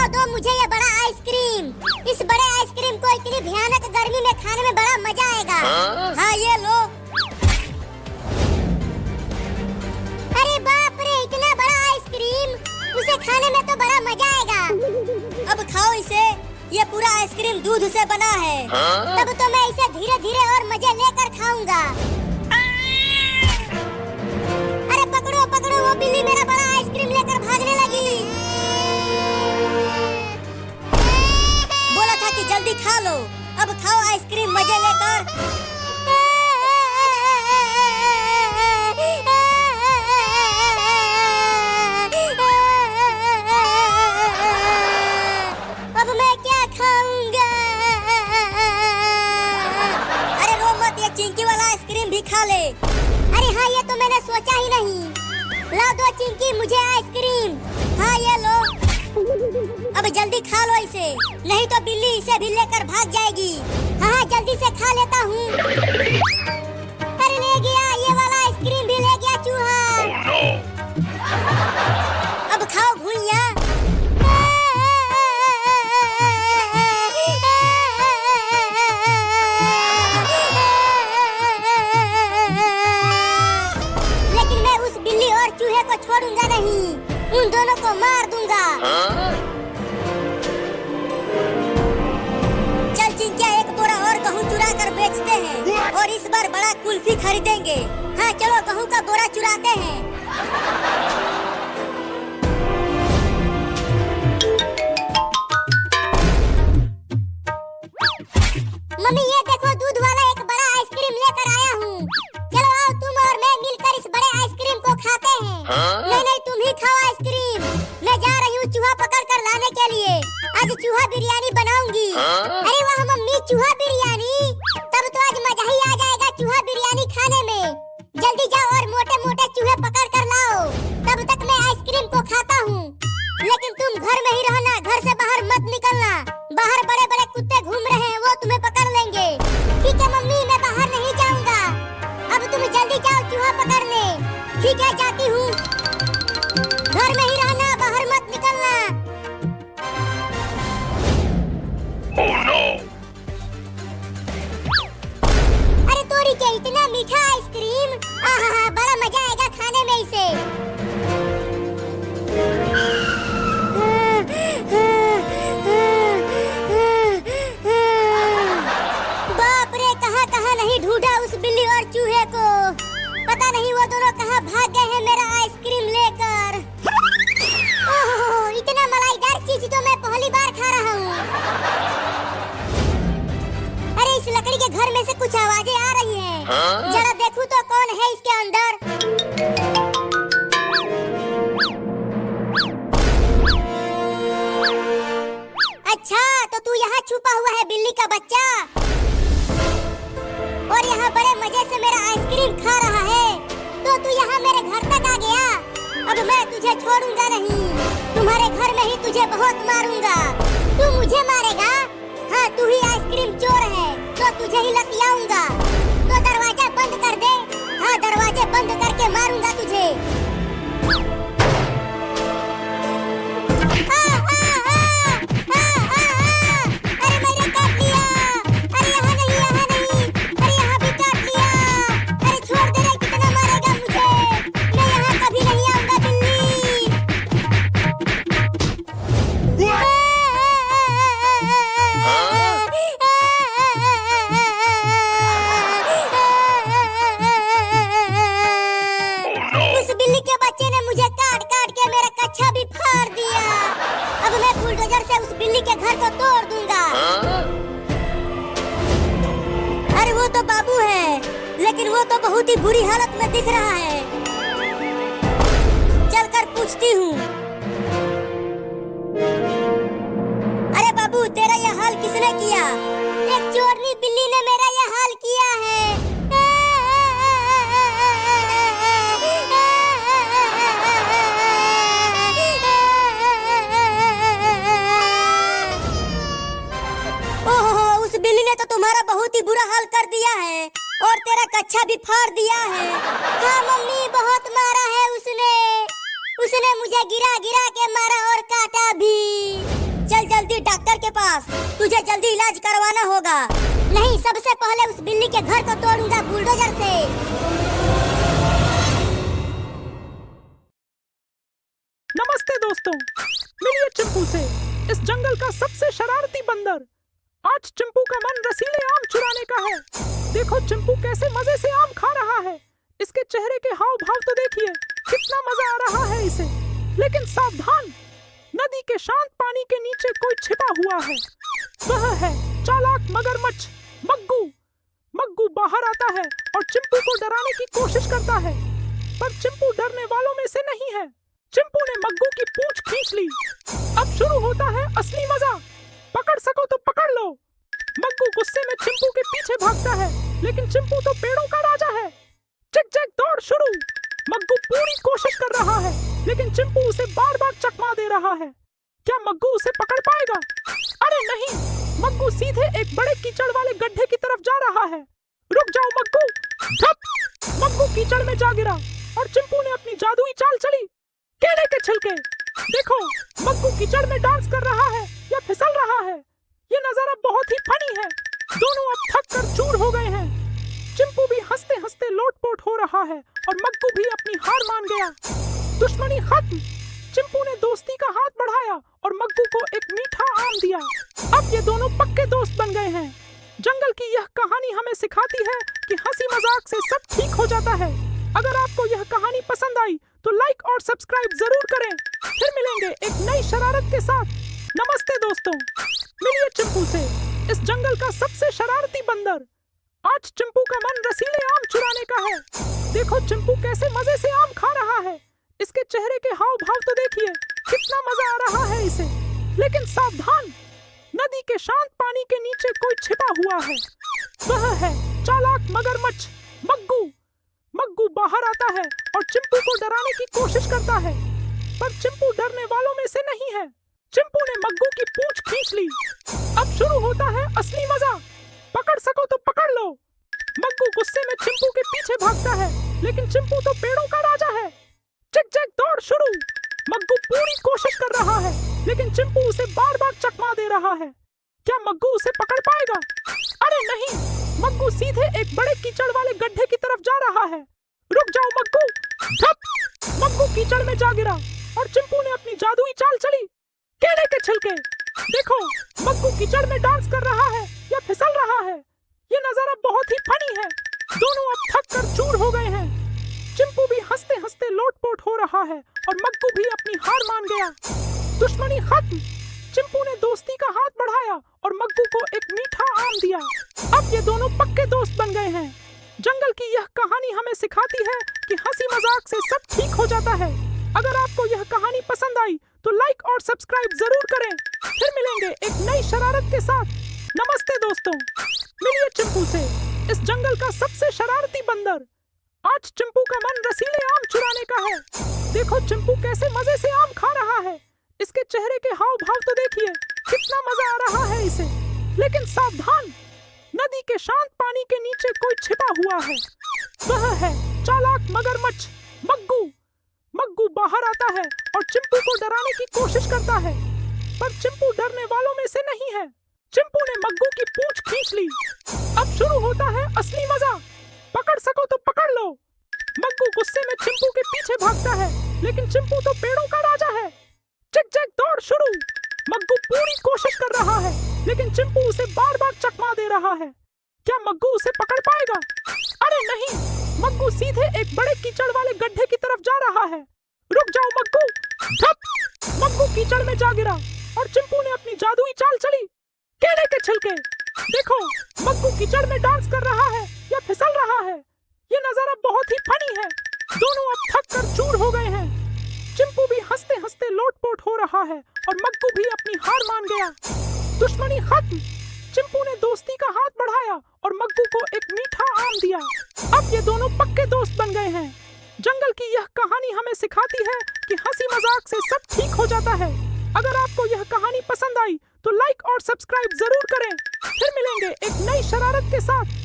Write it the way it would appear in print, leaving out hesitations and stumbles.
लाओ दो मुझे ये बड़ा आइसक्रीम। इस बड़े आइसक्रीम को इतनी भयानक गर्मी में खाने में बड़ा मजा आएगा। हाँ ये लो। अरे बाप रे, इतना बड़ा आइसक्रीम, उसे खाने में तो बड़ा मजा आएगा। अब खाओ इसे, ये पूरा आइसक्रीम दूध से बना है। तब तो मैं इसे धीरे धीरे और मजे लेकर खाऊंगा। अरे पकड़ो पकड़ो, वो बिल्ली मेरा बड़ा आइसक्रीम लेकर भागने लगी। बोला था कि जल्दी खा लो, अब खाओ आइसक्रीम मजे लेकर। अब मैं क्या खाऊंगा? अरे रो मत, ये चिंकी वाला आइसक्रीम भी खा ले। अरे हाँ, ये तो मैंने सोचा ही नहीं। लाओ दो चिंकी मुझे आइसक्रीम। हाँ ये लो। अब जल्दी खा लो इसे, नहीं तो बिल्ली इसे भी लेकर भाग जाएगी। हाँ जल्दी से खा लेता हूँ। अरे ले गया, ये वाला आइसक्रीम भी ले गया चूहा। अब खाओ भुइया। लेकिन मैं उस बिल्ली और चूहे को छोड़ूंगा नहीं, उन दोनों को मार दूंगा। चल चिंकिया, एक बोरा और गेहूं चुरा कर बेचते हैं और इस बार बड़ा कुल्फी खरीदेंगे। हाँ चलो, गेहूं का बोरा चुराते हैं। मम्मी ये देखो, दूध वाला एक बड़ा आइसक्रीम लेकर आया हूँ। चलो आओ, तुम और मैं मिलकर इस बड़े आइसक्रीम को खाते हैं। नहीं नहीं, तुम ही खाओ आइसक्रीम, मैं जा रही हूँ चूहा पकड़ कर लाने के लिए। आज चूहा बिरयानी बनाऊंगी। अरे वाह मम्मी, चूहा बिरयानी, तब तो आज मजा ही आ जाएगा चूहा बिरयानी खाने में। जल्दी जाओ और मोटे मोटे चूहे पकड़ कर लाओ, तब तक मैं आइसक्रीम को खाता हूँ। लेकिन तुम घर में ही रहना, घर से बाहर मत निकलना। बाहर बड़े बड़े कुत्ते घूम रहे हैं, वो तुम्हें पकड़ लेंगे। ठीक है मम्मी, मैं बाहर नहीं जाऊंगा। अब तुम जल्दी जाओ चूहा पकड़ने। ठीक है, जाती हूँ। घर में ही रहना, बाहर मत निकलना। Oh, no. अरे तोरी के, इतना मीठा आइसक्रीम, आहा बड़ा मजा आएगा खाने में इसे। बाप रे, कहाँ कहाँ नहीं ढूंढा उस बिल्ली और चूहे को। पता नहीं वो दोनों कहाँ भाग गए हैं मेरा आइसक्रीम लेकर। ओह, इतना मलाईदार चीज तो मैं पहली बार खा रहा हूँ। अरे इस लकड़ी के घर में से कुछ आवाजें आ रही हैं। जरा देखूं तो कौन है इसके अंदर। अच्छा, तो तू यहाँ छुपा हुआ है बिल्ली का बच्चा, और यहाँ बड़े मजे से मेरा आइसक्रीम खा रहा है। तो तू यहाँ मेरे घर तक आ गया। अब मैं तुझे छोड़ूंगा नहीं, तुम्हारे घर में ही तुझे बहुत मारूंगा। तू मुझे मारेगा? हाँ, तू ही आइसक्रीम चोर है, तो तुझे ही लतियाऊंगा। तो दरवाजा बंद कर दे। हाँ, दरवाजे बंद करके मारूंगा तुझे। अरे मैंने काट लिया। अरे यहाँ नहीं, यहाँ नहीं। अरे यहाँ भी काट लिया। अरे छोड़ दे रे, कितना मारेगा मुझे? मैं यहाँ कभी नहीं आऊंगा बिल्ली। उस बिल्ली के बच्चे ने मुझे काट काट के मेरा कच्छा भी फाड़ दिया। अब मैं बुलडोजर से उस बिल्ली के घर को तोड़ दूंगा। अरे वो तो बाबू है, लेकिन वो तो बहुत ही बुरी हालत में दिख रहा है। चलकर पूछती हूँ। अरे बाबू, तेरा यह हाल किसने किया? एक चोरनी बिल्ली ने मेरा यह हाल किया है। ओहो, उस बिल्ली ने तो तुम्हारा बहुत ही बुरा हाल कर दिया है और तेरा कच्छा भी फाड़ दिया है। हाँ मम्मी, बहुत मारा है उसने। उसने मुझे गिरा गिरा के मारा और काटा भी। मुझे जल्दी इलाज करवाना होगा, नहीं सबसे पहले उस बिल्ली के घर को तोड़ूंगा बुलडोजर से। नमस्ते दोस्तों, मिलिए चिंपू से, इस जंगल का सबसे शरारती बंदर। आज चिंपू का मन रसीले आम चुराने का है। देखो चिंपू कैसे मजे से आम खा रहा है। इसके चेहरे के हाव भाव तो देखिए, कितना मजा आ रहा है इसे। लेकिन सावधान, नदी के शांत पानी के नीचे कोई छिपा हुआ है। वह है चालाक मगरमच्छ मग्गू। मग्गू बाहर आता है और चिंपू को डराने की कोशिश करता है, पर चिंपू डरने वालों में से नहीं है। चिंपू ने मग्गू की पूंछ खींच ली। अब शुरू होता है असली मजा। पकड़ सको तो पकड़ लो। मग्गू गुस्से में चिंपू के पीछे भागता है, लेकिन चिंपू तो पेड़ों का राजा है। चिक चिक दौड़ शुरू। मग्गू पूरी कोशिश कर रहा है, लेकिन चिंपू उसे बार बार चकमा दे रहा है। क्या मग्गू उसे पकड़ पाएगा? अरे नहीं, मग्गू सीधे एक बड़े कीचड़ वाले गड्ढे की तरफ जा रहा है। रुक जाओ मग्गू। ठप! मग्गू कीचड़ में जा गिरा और चिंपू ने अपनी जादुई चाल चली। केले के छिलके। देखो मग्गू कीचड़ में डांस कर रहा है या फिसल रहा है। ये नजारा बहुत ही फनी है। दोनों अब थक कर चूर हो गए हैं। चिंपू भी हंसते हंसते लोटपोट हो रहा है और मग्गू भी अपनी हार मान गया। दुश्मनी खत्म। चिंपू ने दोस्ती का हाथ बढ़ाया और मग्गू को एक मीठा आम दिया। अब ये दोनों पक्के दोस्त बन गए हैं। जंगल की यह कहानी हमें सिखाती है कि हंसी मजाक से सब ठीक हो जाता है। अगर आपको यह कहानी पसंद आई तो लाइक और सब्सक्राइब जरूर करें। फिर मिलेंगे एक नई शरारत के साथ। नमस्ते दोस्तों, मिलिए चिंपू से, इस जंगल का सबसे शरारती बंदर। आज चिंपू का मन रसीले आम चुराने का है। देखो चिंपू कैसे मजे से आम खा रहा है। इसके चेहरे के हाव भाव तो देखिए, कितना मजा आ रहा है इसे। लेकिन सावधान, नदी के शांत पानी के नीचे कोई छिपा हुआ है। वह है चालाक मगरमच्छ मग्गू। मग्गू बाहर आता है और चिंपू को डराने की कोशिश करता है, पर चिंपू डरने वालों में से नहीं है। चिंपू ने मग्गू की पूंछ खींच ली। अब शुरू होता है असली मजा। पकड़ सको तो पकड़ लो। मग्गू गुस्से में चिंपू के पीछे भागता है, लेकिन चिंपू तो पेड़ों का राजा है। चिक चिक दौड़ शुरू। मग्गू पूरी कोशिश कर रहा है, लेकिन चिंपू उसे बार बार चकमा दे रहा है। क्या मग्गू उसे पकड़ पाएगा? अरे नहीं, मग्गू सीधे एक बड़े कीचड़ वाले गड्ढे की तरफ जा रहा है। रुक जाओ मग्गू। ठप! मग्गू कीचड़ में जा गिरा और चिंपू ने अपनी जादुई चाल चली। केले के छिलके। देखो मग्गू कीचड़ में डांस कर रहा है या फिसल रहा है। ये नजारा बहुत ही फनी है। दोनों अब थक कर चूर हो गए हैं। चिंपू भी हंसते हंसते लोटपोट हो रहा है और मग्गू भी अपनी हार मान गया। दुश्मनी खत्म। चिंपू ने दोस्ती का हाथ बढ़ाया और मग्गू को एक मीठा आम दिया। अब ये दोनों पक्के दोस्त बन गए हैं। जंगल की यह कहानी हमें सिखाती है कि हंसी मजाक से सब ठीक हो जाता है। अगर आपको यह कहानी पसंद आई तो लाइक और सब्सक्राइब जरूर करें। फिर मिलेंगे एक नई शरारत के साथ। नमस्ते दोस्तों, मिलिए चिंपू से, इस जंगल का सबसे शरारती बंदर। आज चिंपू का मन रसीले आम चुराने का है। देखो चिंपू कैसे मजे से आम खा रहा है। इसके चेहरे के हाव भाव तो देखिए, कितना मजा आ रहा है इसे। लेकिन सावधान, नदी के शांत पानी के नीचे कोई छिपा हुआ है। वह है चालाक मगरमच्छ मग्गू। मग्गू बाहर आता है और चिंपू को डराने की कोशिश करता है, पर चिंपू डरने वालों में से नहीं है। चिंपू ने मग्गू की पूंछ खींच ली। अब शुरू होता है असली मजा। पकड़ सको तो पकड़ लो। मग्गू गुस्से में चिंपू के पीछे भागता है, लेकिन चिंपू तो पेड़ों का राजा है। चिक चिक दौड़ शुरू। मग्गू पूरी कोशिश कर रहा है, लेकिन चिंपू उसे बार बार चकमा दे रहा है। क्या मग्गू उसे पकड़ पाएगा? अरे नहीं, मग्गू सीधे एक बड़े कीचड़ वाले गड्ढे की तरफ जा रहा है। रुक जाओ मग्गू। ठप! मग्गू कीचड़ में जा गिरा और चिंपू ने अपनी जादुई चाल चली। केले के छिलके। देखो मग्गू कीचड़ में डांस कर रहा है या फिसल रहा है। ये नजारा बहुत ही फनी है। दोनों अब थक कर चूर हो गए हैं। चिंपू भी हंसते हंसते लोटपोट हो रहा है और मग्गू भी अपनी हार मान गया। दुश्मनी खत्म। चिंपू ने दोस्ती का हाथ बढ़ाया और मग्गू को एक मीठा आम दिया। अब ये दोनों पक्के दोस्त बन गए हैं। जंगल की यह कहानी हमें सिखाती है कि हंसी मजाक से सब ठीक हो जाता है। अगर आपको यह कहानी पसंद आई तो लाइक और सब्सक्राइब जरूर करें। फिर मिलेंगे एक नई शरारत के साथ।